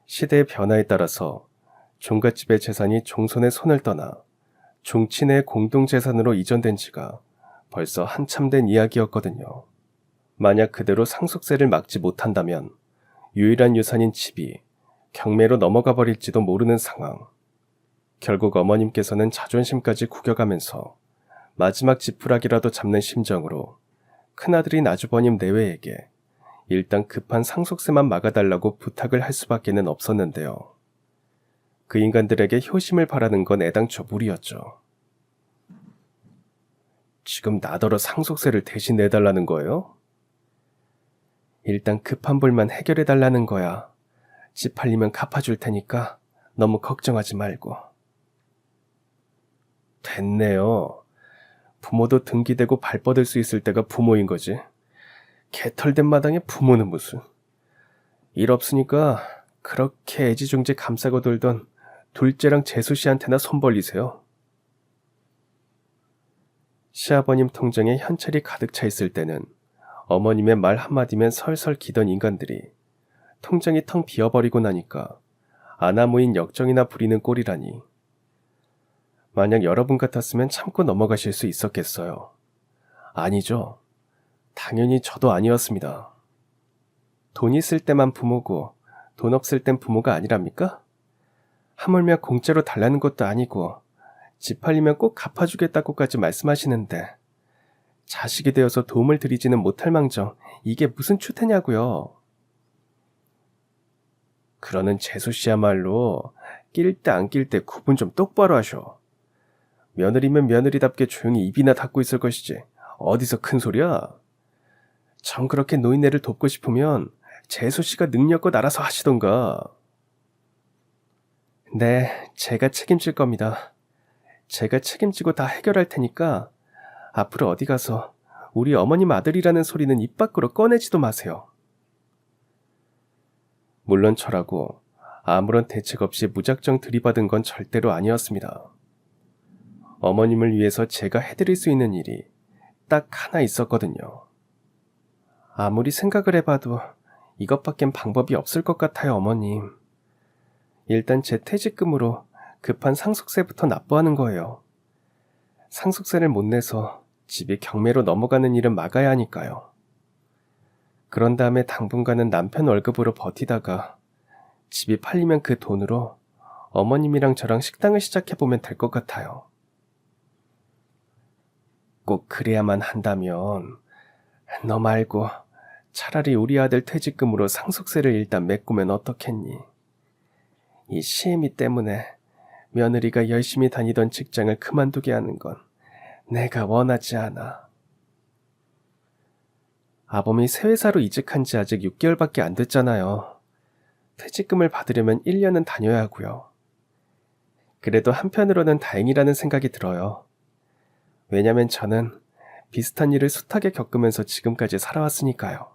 S1: 시대의 변화에 따라서 종갓집의 재산이 종손의 손을 떠나 종친의 공동재산으로 이전된 지가 벌써 한참 된 이야기였거든요. 만약 그대로 상속세를 막지 못한다면 유일한 유산인 집이 경매로 넘어가 버릴지도 모르는 상황. 결국 어머님께서는 자존심까지 구겨가면서 마지막 지푸라기라도 잡는 심정으로 큰아들인 아주버님 내외에게 일단 급한 상속세만 막아달라고 부탁을 할 수밖에는 없었는데요. 그 인간들에게 효심을 바라는 건 애당초 무리였죠. 지금 나더러 상속세를 대신 내달라는 거예요? 일단 급한 불만 해결해달라는 거야. 집 팔리면 갚아줄 테니까 너무 걱정하지 말고. 됐네요. 부모도 등기대고 발 뻗을 수 있을 때가 부모인 거지. 개털된 마당에 부모는 무슨. 일 없으니까 그렇게 애지중지 감싸고 돌던 둘째랑 재수 씨한테나 손 벌리세요. 시아버님 통장에 현찰이 가득 차 있을 때는 어머님의 말 한마디면 설설 기던 인간들이 통장이 텅 비어버리고 나니까 아나무인 역정이나 부리는 꼴이라니. 만약 여러분 같았으면 참고 넘어가실 수 있었겠어요. 아니죠. 당연히 저도 아니었습니다. 돈 있을 때만 부모고 돈 없을 땐 부모가 아니랍니까? 하물며 공짜로 달라는 것도 아니고 집 팔리면 꼭 갚아주겠다고까지 말씀하시는데 자식이 되어서 도움을 드리지는 못할 망정 이게 무슨 추태냐고요. 그러는 재수씨야말로 낄 때 안 낄 때 구분 좀 똑바로 하셔. 며느리면 며느리답게 조용히 입이나 닫고 있을 것이지 어디서 큰 소리야? 전 그렇게 노인네를 돕고 싶으면 재수씨가 능력껏 알아서 하시던가. 네, 제가 책임질 겁니다. 제가 책임지고 다 해결할 테니까 앞으로 어디 가서 우리 어머님 아들이라는 소리는 입 밖으로 꺼내지도 마세요. 물론 저라고 아무런 대책 없이 무작정 들이받은 건 절대로 아니었습니다. 어머님을 위해서 제가 해드릴 수 있는 일이 딱 하나 있었거든요. 아무리 생각을 해봐도 이것밖엔 방법이 없을 것 같아요, 어머님. 일단 제 퇴직금으로 급한 상속세부터 납부하는 거예요. 상속세를 못 내서 집이 경매로 넘어가는 일은 막아야 하니까요. 그런 다음에 당분간은 남편 월급으로 버티다가 집이 팔리면 그 돈으로 어머님이랑 저랑 식당을 시작해보면 될 것 같아요. 꼭 그래야만 한다면 너 말고 차라리 우리 아들 퇴직금으로 상속세를 일단 메꾸면 어떻겠니? 이 시애미 때문에 며느리가 열심히 다니던 직장을 그만두게 하는 건 내가 원하지 않아. 아범이 새 회사로 이직한 지 아직 6개월밖에 안 됐잖아요. 퇴직금을 받으려면 1년은 다녀야 하고요. 그래도 한편으로는 다행이라는 생각이 들어요. 왜냐면 저는 비슷한 일을 숱하게 겪으면서 지금까지 살아왔으니까요.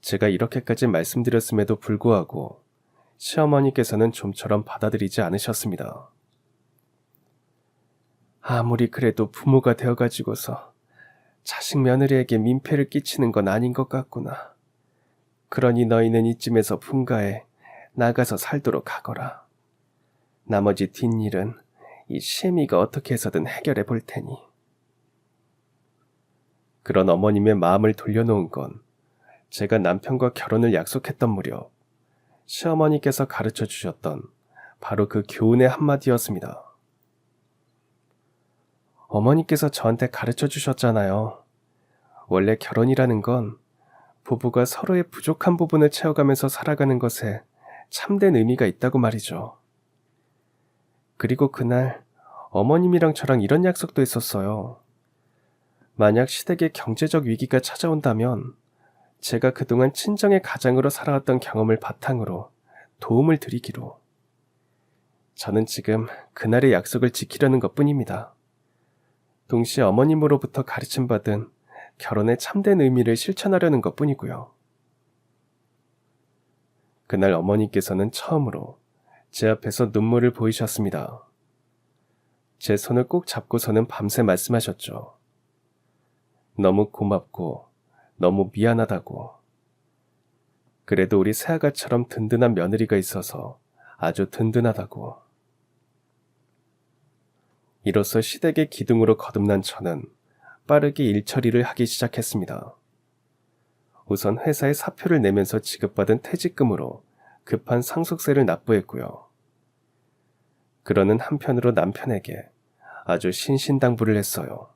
S1: 제가 이렇게까지 말씀드렸음에도 불구하고 시어머니께서는 좀처럼 받아들이지 않으셨습니다. 아무리 그래도 부모가 되어가지고서 자식 며느리에게 민폐를 끼치는 건 아닌 것 같구나. 그러니 너희는 이쯤에서 분가해 나가서 살도록 하거라. 나머지 뒷일은 이 시애미가 어떻게 해서든 해결해 볼 테니. 그런 어머님의 마음을 돌려놓은 건 제가 남편과 결혼을 약속했던 무렵 시어머니께서 가르쳐 주셨던 바로 그 교훈의 한마디였습니다. 어머니께서 저한테 가르쳐 주셨잖아요. 원래 결혼이라는 건 부부가 서로의 부족한 부분을 채워가면서 살아가는 것에 참된 의미가 있다고 말이죠. 그리고 그날 어머님이랑 저랑 이런 약속도 했었어요. 만약 시댁에 경제적 위기가 찾아온다면 제가 그동안 친정의 가장으로 살아왔던 경험을 바탕으로 도움을 드리기로. 저는 지금 그날의 약속을 지키려는 것뿐입니다. 동시에 어머님으로부터 가르침받은 결혼의 참된 의미를 실천하려는 것뿐이고요. 그날 어머니께서는 처음으로 제 앞에서 눈물을 보이셨습니다. 제 손을 꼭 잡고서는 밤새 말씀하셨죠. 너무 고맙고 너무 미안하다고. 그래도 우리 새아가처럼 든든한 며느리가 있어서 아주 든든하다고. 이로써 시댁의 기둥으로 거듭난 저는 빠르게 일처리를 하기 시작했습니다. 우선 회사에 사표를 내면서 지급받은 퇴직금으로 급한 상속세를 납부했고요. 그러는 한편으로 남편에게 아주 신신당부를 했어요.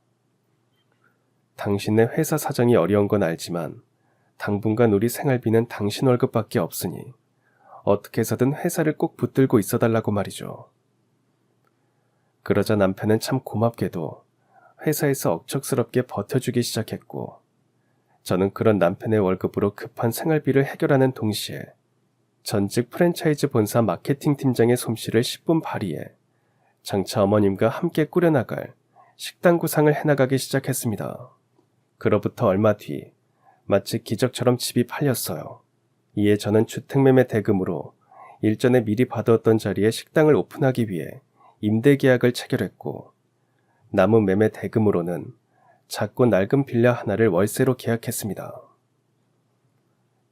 S1: 당신네 회사 사정이 어려운 건 알지만 당분간 우리 생활비는 당신 월급밖에 없으니 어떻게 해서든 회사를 꼭 붙들고 있어달라고 말이죠. 그러자 남편은 참 고맙게도 회사에서 억척스럽게 버텨주기 시작했고, 저는 그런 남편의 월급으로 급한 생활비를 해결하는 동시에 전직 프랜차이즈 본사 마케팅 팀장의 솜씨를 10분 발휘해 장차 어머님과 함께 꾸려나갈 식당 구상을 해나가기 시작했습니다. 그로부터 얼마 뒤 마치 기적처럼 집이 팔렸어요. 이에 저는 주택매매 대금으로 일전에 미리 받아왔던 자리에 식당을 오픈하기 위해 임대 계약을 체결했고, 남은 매매 대금으로는 작고 낡은 빌라 하나를 월세로 계약했습니다.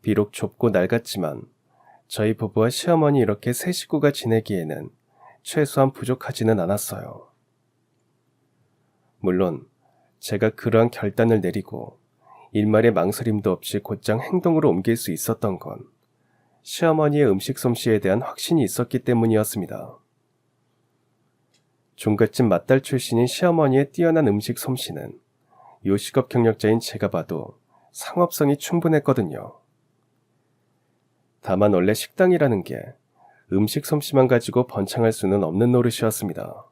S1: 비록 좁고 낡았지만 저희 부부와 시어머니 이렇게 세 식구가 지내기에는 최소한 부족하지는 않았어요. 물론 제가 그러한 결단을 내리고 일말의 망설임도 없이 곧장 행동으로 옮길 수 있었던 건 시어머니의 음식 솜씨에 대한 확신이 있었기 때문이었습니다. 종갓집 맏딸 출신인 시어머니의 뛰어난 음식 솜씨는 요식업 경력자인 제가 봐도 상업성이 충분했거든요. 다만 원래 식당이라는 게 음식 솜씨만 가지고 번창할 수는 없는 노릇이었습니다.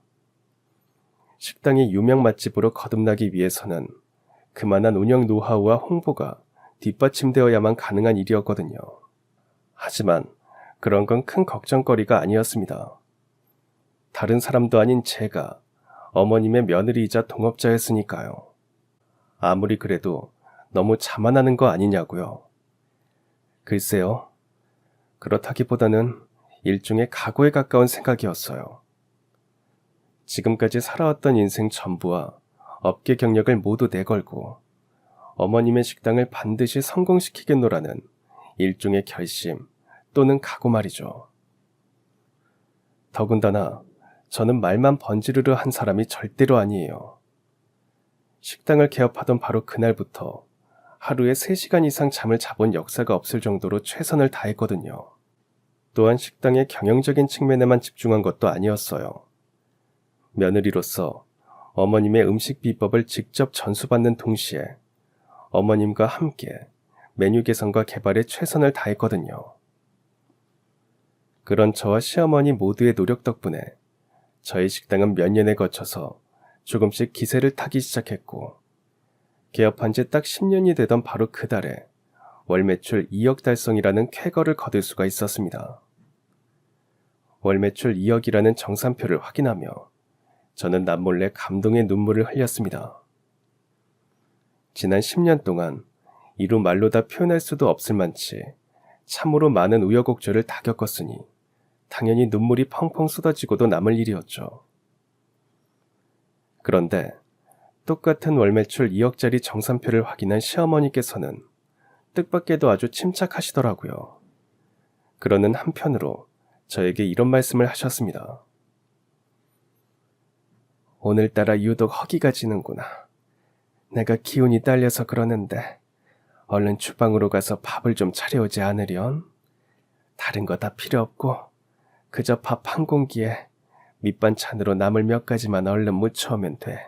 S1: 식당이 유명 맛집으로 거듭나기 위해서는 그만한 운영 노하우와 홍보가 뒷받침되어야만 가능한 일이었거든요. 하지만 그런 건 큰 걱정거리가 아니었습니다. 다른 사람도 아닌 제가 어머님의 며느리이자 동업자였으니까요. 아무리 그래도 너무 자만하는 거 아니냐고요. 글쎄요. 그렇다기보다는 일종의 각오에 가까운 생각이었어요. 지금까지 살아왔던 인생 전부와 업계 경력을 모두 내걸고 어머님의 식당을 반드시 성공시키겠노라는 일종의 결심 또는 각오 말이죠. 더군다나 저는 말만 번지르르 한 사람이 절대로 아니에요. 식당을 개업하던 바로 그날부터 하루에 3시간 이상 잠을 자본 역사가 없을 정도로 최선을 다했거든요. 또한 식당의 경영적인 측면에만 집중한 것도 아니었어요. 며느리로서 어머님의 음식 비법을 직접 전수받는 동시에 어머님과 함께 메뉴 개선과 개발에 최선을 다했거든요. 그런 저와 시어머니 모두의 노력 덕분에 저희 식당은 몇 년에 거쳐서 조금씩 기세를 타기 시작했고, 개업한 지 딱 10년이 되던 바로 그 달에 월 매출 2억 달성이라는 쾌거를 거둘 수가 있었습니다. 월 매출 2억이라는 정산표를 확인하며 저는 남몰래 감동의 눈물을 흘렸습니다. 지난 10년 동안 이루 말로 다 표현할 수도 없을 만치 참으로 많은 우여곡절을 다 겪었으니 당연히 눈물이 펑펑 쏟아지고도 남을 일이었죠. 그런데 똑같은 월 매출 2억짜리 정산표를 확인한 시어머니께서는 뜻밖에도 아주 침착하시더라고요. 그러는 한편으로 저에게 이런 말씀을 하셨습니다. 오늘따라 유독 허기가 지는구나. 내가 기운이 딸려서 그러는데 얼른 주방으로 가서 밥을 좀 차려오지 않으련? 다른 거 다 필요 없고 그저 밥 한 공기에 밑반찬으로 나물 몇 가지만 얼른 무쳐오면 돼.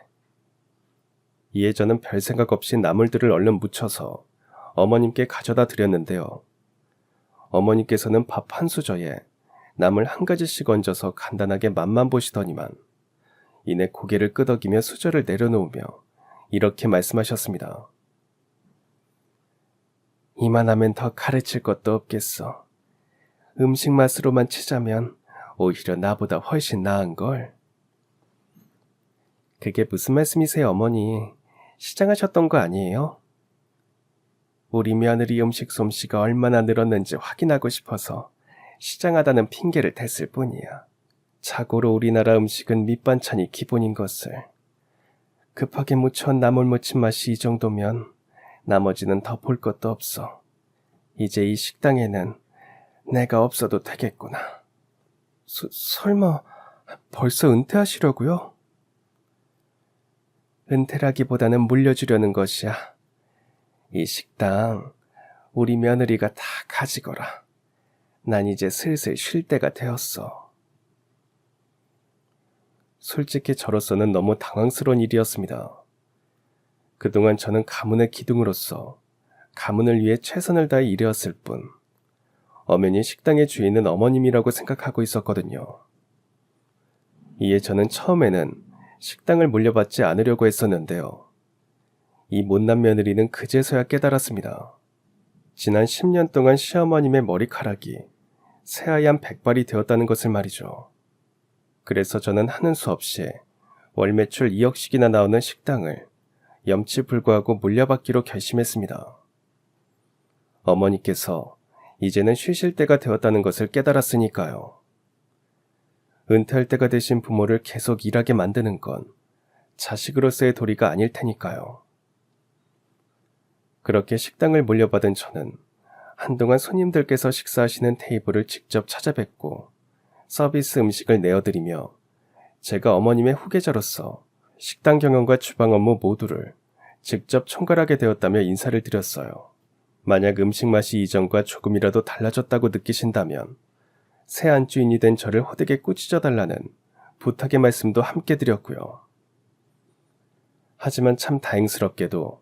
S1: 이에 저는 별 생각 없이 나물들을 얼른 무쳐서 어머님께 가져다 드렸는데요. 어머니께서는 밥 한 수저에 나물 한 가지씩 얹어서 간단하게 맛만 보시더니만 이내 고개를 끄덕이며 수저를 내려놓으며 이렇게 말씀하셨습니다. 이만하면 더 가르칠 것도 없겠어. 음식 맛으로만 치자면 오히려 나보다 훨씬 나은걸. 그게 무슨 말씀이세요, 어머니? 시장하셨던 거 아니에요? 우리 며느리 음식 솜씨가 얼마나 늘었는지 확인하고 싶어서 시장하다는 핑계를 댔을 뿐이야. 자고로 우리나라 음식은 밑반찬이 기본인 것을. 급하게 무쳐온 나물 무침 맛이 이 정도면 나머지는 더 볼 것도 없어. 이제 이 식당에는 내가 없어도 되겠구나. 설마 벌써 은퇴하시려고요? 은퇴라기보다는 물려주려는 것이야. 이 식당 우리 며느리가 다 가지거라. 난 이제 슬슬 쉴 때가 되었어. 솔직히 저로서는 너무 당황스러운 일이었습니다. 그동안 저는 가문의 기둥으로서 가문을 위해 최선을 다해 일해왔을 뿐 엄연히 식당의 주인은 어머님이라고 생각하고 있었거든요. 이에 저는 처음에는 식당을 물려받지 않으려고 했었는데요. 이 못난 며느리는 그제서야 깨달았습니다. 지난 10년 동안 시어머님의 머리카락이 새하얀 백발이 되었다는 것을 말이죠. 그래서 저는 하는 수 없이 월 매출 2억씩이나 나오는 식당을 염치불구하고 물려받기로 결심했습니다. 어머니께서 이제는 쉬실 때가 되었다는 것을 깨달았으니까요. 은퇴할 때가 되신 부모를 계속 일하게 만드는 건 자식으로서의 도리가 아닐 테니까요. 그렇게 식당을 물려받은 저는 한동안 손님들께서 식사하시는 테이블을 직접 찾아뵙고 서비스 음식을 내어드리며 제가 어머님의 후계자로서 식당 경영과 주방 업무 모두를 직접 총괄하게 되었다며 인사를 드렸어요. 만약 음식 맛이 이전과 조금이라도 달라졌다고 느끼신다면 새 안주인이 된 저를 호되게 꾸짖어달라는 부탁의 말씀도 함께 드렸고요. 하지만 참 다행스럽게도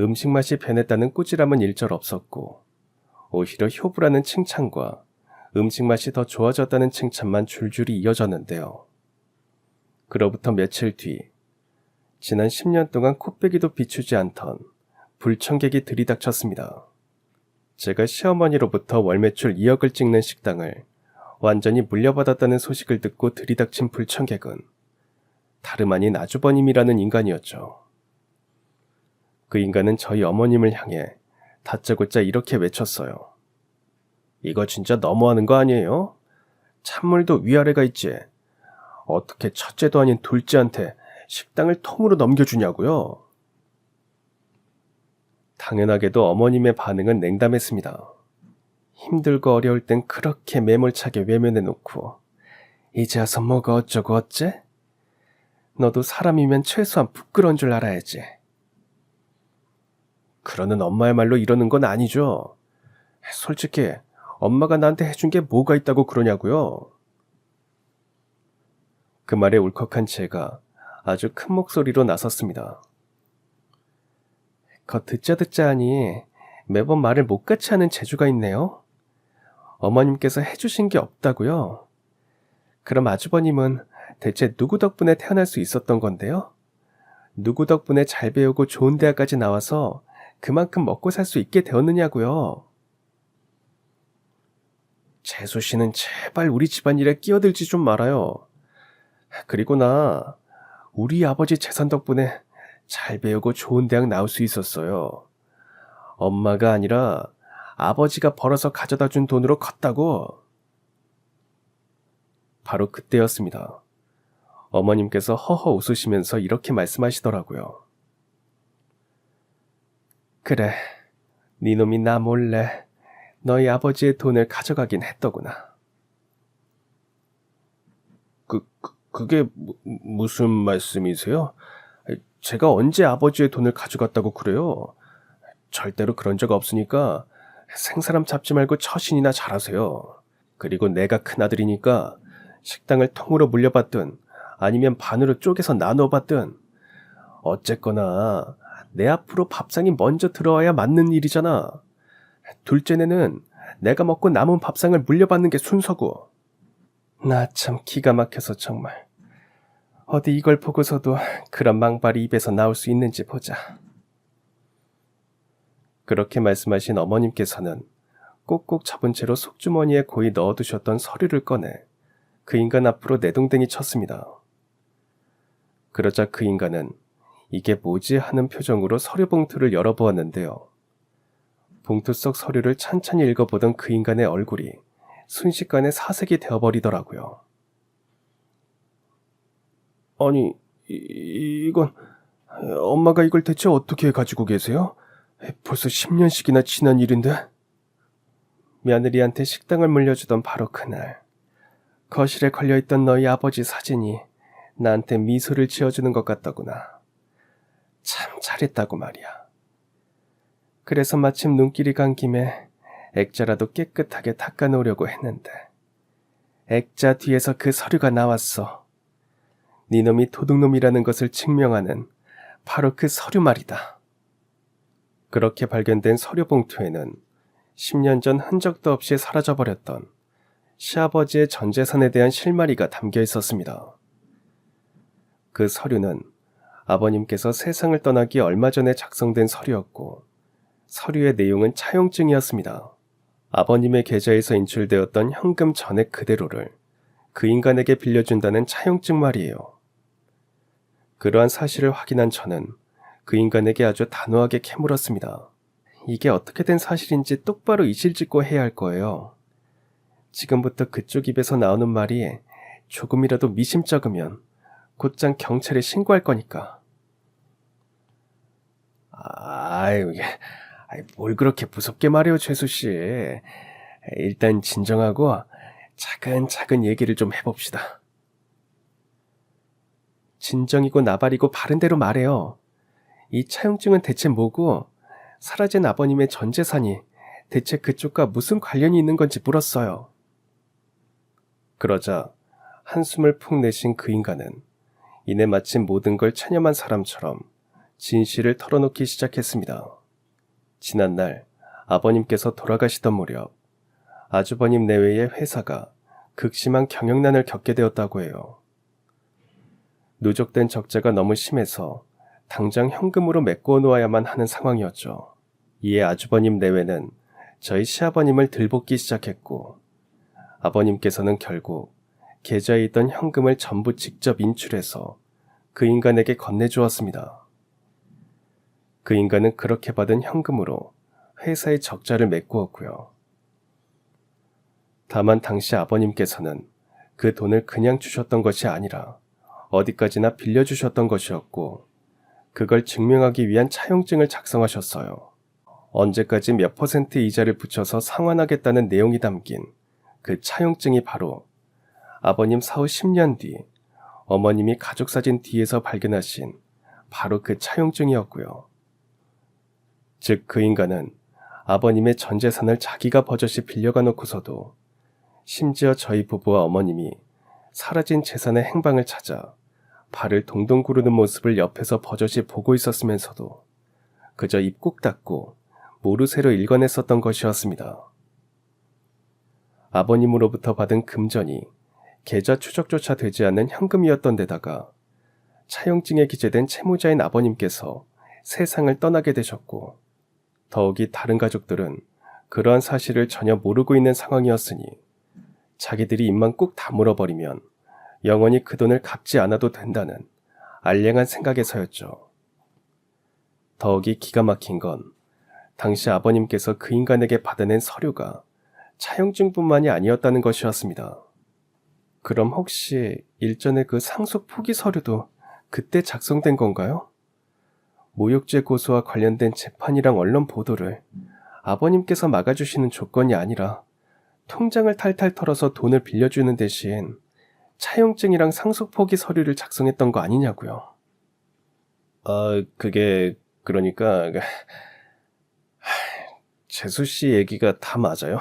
S1: 음식 맛이 변했다는 꾸지람은 일절 없었고 오히려 효부라는 칭찬과 음식 맛이 더 좋아졌다는 칭찬만 줄줄이 이어졌는데요. 그로부터 며칠 뒤 지난 10년 동안 코빼기도 비추지 않던 불청객이 들이닥쳤습니다. 제가 시어머니로부터 월 매출 2억을 찍는 식당을 완전히 물려받았다는 소식을 듣고 들이닥친 불청객은 다름 아닌 아주버님이라는 인간이었죠. 그 인간은 저희 어머님을 향해 다짜고짜 이렇게 외쳤어요. 이거 진짜 너무하는 거 아니에요? 찬물도 위아래가 있지. 어떻게 첫째도 아닌 둘째한테 식당을 통으로 넘겨주냐고요? 당연하게도 어머님의 반응은 냉담했습니다. 힘들고 어려울 땐 그렇게 매몰차게 외면해놓고 이제 와서 뭐가 어쩌고 어째? 너도 사람이면 최소한 부끄러운 줄 알아야지. 그러는 엄마의 말로 이러는 건 아니죠. 솔직히 엄마가 나한테 해준 게 뭐가 있다고 그러냐고요. 그 말에 울컥한 제가 아주 큰 목소리로 나섰습니다. 듣자 하니 매번 말을 못같이 하는 재주가 있네요. 어머님께서 해주신 게 없다고요? 그럼 아주버님은 대체 누구 덕분에 태어날 수 있었던 건데요? 누구 덕분에 잘 배우고 좋은 대학까지 나와서 그만큼 먹고 살 수 있게 되었느냐고요? 재수 씨는 제발 우리 집안일에 끼어들지 좀 말아요. 그리고 나 우리 아버지 재산 덕분에 잘 배우고 좋은 대학 나올 수 있었어요. 엄마가 아니라 아버지가 벌어서 가져다 준 돈으로 컸다고. 바로 그때였습니다. 어머님께서 허허 웃으시면서 이렇게 말씀하시더라고요. 그래, 네 놈이 나 몰래 너희 아버지의 돈을 가져가긴 했더구나. 그게 무슨 말씀이세요? 제가 언제 아버지의 돈을 가져갔다고 그래요? 절대로 그런 적 없으니까 생사람 잡지 말고 처신이나 잘하세요. 그리고 내가 큰아들이니까 식당을 통으로 물려받든 아니면 반으로 쪼개서 나눠받든 어쨌거나 내 앞으로 밥상이 먼저 들어와야 맞는 일이잖아. 둘째는 내가 먹고 남은 밥상을 물려받는 게 순서고. 나 참 기가 막혀서 정말. 어디 이걸 보고서도 그런 망발이 입에서 나올 수 있는지 보자. 그렇게 말씀하신 어머님께서는 꼭꼭 잡은 채로 속주머니에 고이 넣어두셨던 서류를 꺼내 그 인간 앞으로 내동댕이 쳤습니다. 그러자 그 인간은 이게 뭐지 하는 표정으로 서류 봉투를 열어보았는데요. 봉투 속 서류를 찬찬히 읽어보던 그 인간의 얼굴이 순식간에 사색이 되어버리더라고요. 아니, 이건 엄마가 이걸 대체 어떻게 가지고 계세요? 벌써 10년씩이나 지난 일인데? 며느리한테 식당을 물려주던 바로 그날 거실에 걸려있던 너희 아버지 사진이 나한테 미소를 지어주는 것 같더구나. 참 잘했다고 말이야. 그래서 마침 눈길이 간 김에 액자라도 깨끗하게 닦아놓으려고 했는데 액자 뒤에서 그 서류가 나왔어. 네 놈이 도둑놈이라는 것을 증명하는 바로 그 서류 말이다. 그렇게 발견된 서류 봉투에는 10년 전 흔적도 없이 사라져버렸던 시아버지의 전 재산에 대한 실마리가 담겨 있었습니다. 그 서류는 아버님께서 세상을 떠나기 얼마 전에 작성된 서류였고, 서류의 내용은 차용증이었습니다. 아버님의 계좌에서 인출되었던 현금 전액 그대로를 그 인간에게 빌려준다는 차용증 말이에요. 그러한 사실을 확인한 저는 그 인간에게 아주 단호하게 캐물었습니다. 이게 어떻게 된 사실인지 똑바로 이실직고 해야 할 거예요. 지금부터 그쪽 입에서 나오는 말이 조금이라도 미심쩍으면 곧장 경찰에 신고할 거니까. 뭘 그렇게 무섭게 말해요, 재수씨. 일단 진정하고 차근차근 얘기를 좀 해봅시다. 진정이고 나발이고 바른 대로 말해요. 이 차용증은 대체 뭐고, 사라진 아버님의 전 재산이 대체 그쪽과 무슨 관련이 있는 건지 물었어요. 그러자 한숨을 푹 내쉰 그 인간은 이내 마침 모든 걸 체념한 사람처럼 진실을 털어놓기 시작했습니다. 지난날 아버님께서 돌아가시던 무렵 아주버님 내외의 회사가 극심한 경영난을 겪게 되었다고 해요. 누적된 적자가 너무 심해서 당장 현금으로 메꿔 놓아야만 하는 상황이었죠. 이에 아주버님 내외는 저희 시아버님을 들볶기 시작했고, 아버님께서는 결국 계좌에 있던 현금을 전부 직접 인출해서 그 인간에게 건네주었습니다. 그 인간은 그렇게 받은 현금으로 회사의 적자를 메꾸었고요. 다만 당시 아버님께서는 그 돈을 그냥 주셨던 것이 아니라 어디까지나 빌려주셨던 것이었고, 그걸 증명하기 위한 차용증을 작성하셨어요. 언제까지 몇 % 이자를 붙여서 상환하겠다는 내용이 담긴 그 차용증이 바로 아버님 사후 10년 뒤 어머님이 가족사진 뒤에서 발견하신 바로 그 차용증이었고요. 즉 그 인간은 아버님의 전 재산을 자기가 버젓이 빌려가 놓고서도 심지어 저희 부부와 어머님이 사라진 재산의 행방을 찾아 발을 동동 구르는 모습을 옆에서 버젓이 보고 있었으면서도 그저 입 꾹 닫고 모르쇠로 읽어냈었던 것이었습니다. 아버님으로부터 받은 금전이 계좌 추적조차 되지 않는 현금이었던 데다가 차용증에 기재된 채무자인 아버님께서 세상을 떠나게 되셨고, 더욱이 다른 가족들은 그러한 사실을 전혀 모르고 있는 상황이었으니 자기들이 입만 꾹 다물어버리면 영원히 그 돈을 갚지 않아도 된다는 알량한 생각에서였죠. 더욱이 기가 막힌 건 당시 아버님께서 그 인간에게 받아낸 서류가 차용증뿐만이 아니었다는 것이었습니다. 그럼 혹시 일전에 그 상속 포기 서류도 그때 작성된 건가요? 모욕죄 고소와 관련된 재판이랑 언론 보도를 아버님께서 막아주시는 조건이 아니라 통장을 탈탈 털어서 돈을 빌려주는 대신 차용증이랑 상속 포기 서류를 작성했던 거 아니냐고요. 그러니까 재수씨 얘기가 다 맞아요.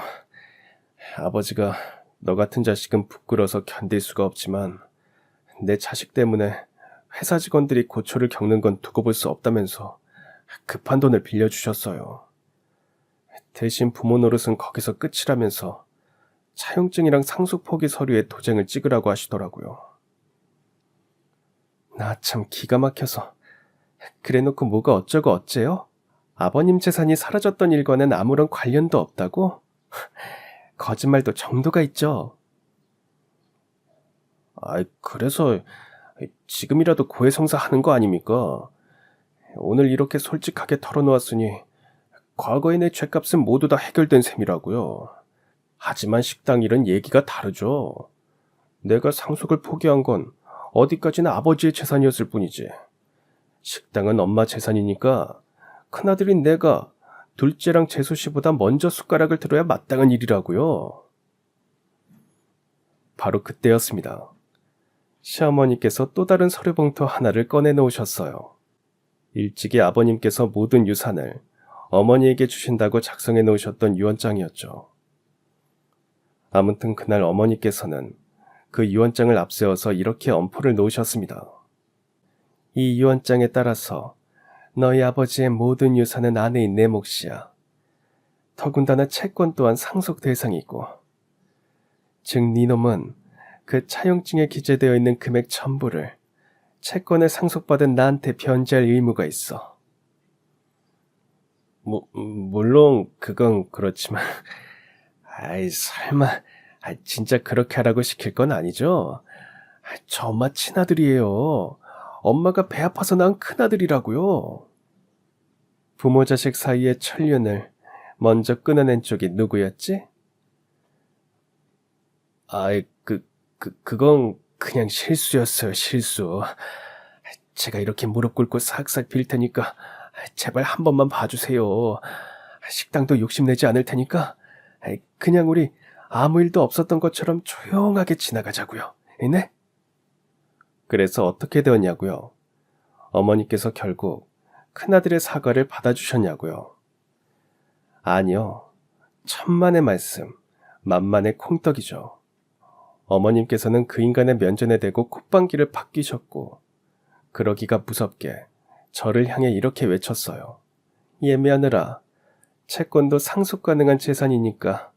S1: 아버지가 너 같은 자식은 부끄러워서 견딜 수가 없지만 내 자식 때문에 회사 직원들이 고초를 겪는 건 두고 볼 수 없다면서 급한 돈을 빌려주셨어요. 대신 부모 노릇은 거기서 끝이라면서 차용증이랑 상속 포기 서류에 도장을 찍으라고 하시더라고요. 나 참 기가 막혀서. 그래놓고 뭐가 어쩌고 어째요? 아버님 재산이 사라졌던 일과는 아무런 관련도 없다고? 거짓말도 정도가 있죠. 그래서 지금이라도 고해성사하는 거 아닙니까? 오늘 이렇게 솔직하게 털어놓았으니 과거의 내 죗값은 모두 다 해결된 셈이라고요. 하지만 식당 일은 얘기가 다르죠. 내가 상속을 포기한 건 어디까지나 아버지의 재산이었을 뿐이지. 식당은 엄마 재산이니까 큰아들인 내가 둘째랑 재수씨보다 먼저 숟가락을 들어야 마땅한 일이라고요. 바로 그때였습니다. 시어머니께서 또 다른 서류봉투 하나를 꺼내놓으셨어요. 일찍이 아버님께서 모든 유산을 어머니에게 주신다고 작성해 놓으셨던 유언장이었죠. 아무튼 그날 어머니께서는 그 유언장을 앞세워서 이렇게 엄포를 놓으셨습니다. 이 유언장에 따라서 너희 아버지의 모든 유산은 아내인 내 몫이야. 더군다나 채권 또한 상속 대상이고. 즉 니놈은 그 차용증에 기재되어 있는 금액 전부를 채권을 상속받은 나한테 변제할 의무가 있어. 물론 그건 그렇지만 아이 설마 진짜 그렇게 하라고 시킬 건 아니죠? 저 엄마 친아들이에요. 엄마가 배 아파서 낳은 큰아들이라고요. 부모 자식 사이의 천륜을 먼저 끊어낸 쪽이 누구였지? 그건 그냥 실수였어요, 실수. 제가 이렇게 무릎 꿇고 싹싹 빌 테니까 제발 한 번만 봐주세요. 식당도 욕심내지 않을 테니까 그냥 우리 아무 일도 없었던 것처럼 조용하게 지나가자고요. 네? 그래서 어떻게 되었냐고요? 어머니께서 결국 큰아들의 사과를 받아주셨냐고요? 아니요. 천만의 말씀, 만만의 콩떡이죠. 어머님께서는 그 인간의 면전에 대고 콧방귀를 팍 끼셨고 그러기가 무섭게 저를 향해 이렇게 외쳤어요. 예매하느라 채권도 상속 가능한 재산이니까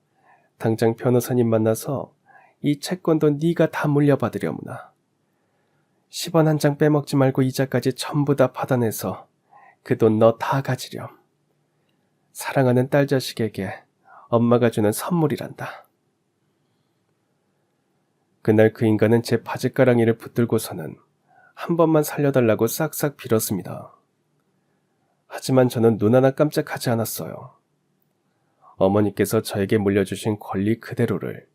S1: 당장 변호사님 만나서 이 채권도 네가 다 물려받으려무나. 10원 한 장 빼먹지 말고 이자까지 전부 다 받아내서 그 돈 너 다 가지렴. 사랑하는 딸 자식에게 엄마가 주는 선물이란다. 그날 그 인간은 제 바짓가랑이를 붙들고서는 한 번만 살려달라고 싹싹 빌었습니다. 하지만 저는 눈 하나 깜짝하지 않았어요. 어머니께서 저에게 물려주신 권리 그대로를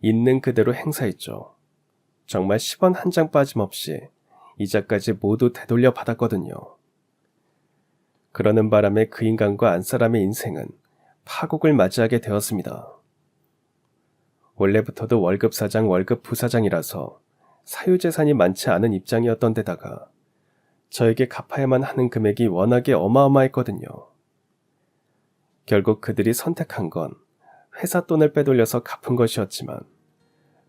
S1: 있는 그대로 행사했죠. 정말 10원 한 장 빠짐없이 이자까지 모두 되돌려 받았거든요. 그러는 바람에 그 인간과 안사람의 인생은 파국을 맞이하게 되었습니다. 원래부터도 월급 사장, 월급 부사장이라서 사유재산이 많지 않은 입장이었던 데다가 저에게 갚아야만 하는 금액이 워낙에 어마어마했거든요. 결국 그들이 선택한 건 회사 돈을 빼돌려서 갚은 것이었지만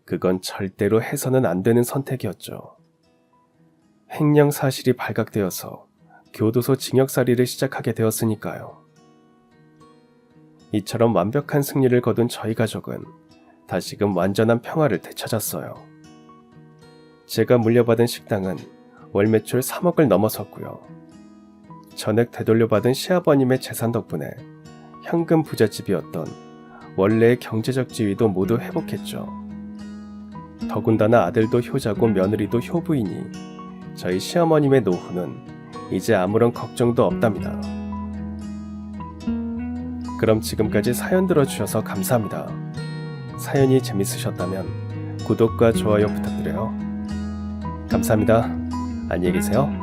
S1: 그건 절대로 해서는 안 되는 선택이었죠. 횡령 사실이 발각되어서 교도소 징역살이를 시작하게 되었으니까요. 이처럼 완벽한 승리를 거둔 저희 가족은 다시금 완전한 평화를 되찾았어요. 제가 물려받은 식당은 월 매출 3억을 넘어섰고요. 전액 되돌려받은 시아버님의 재산 덕분에 현금 부잣집이었던 원래의 경제적 지위도 모두 회복했죠. 더군다나 아들도 효자고 며느리도 효부이니 저희 시어머님의 노후는 이제 아무런 걱정도 없답니다. 그럼 지금까지 사연 들어주셔서 감사합니다. 사연이 재밌으셨다면 구독과 좋아요 부탁드려요. 감사합니다. 안녕히 계세요.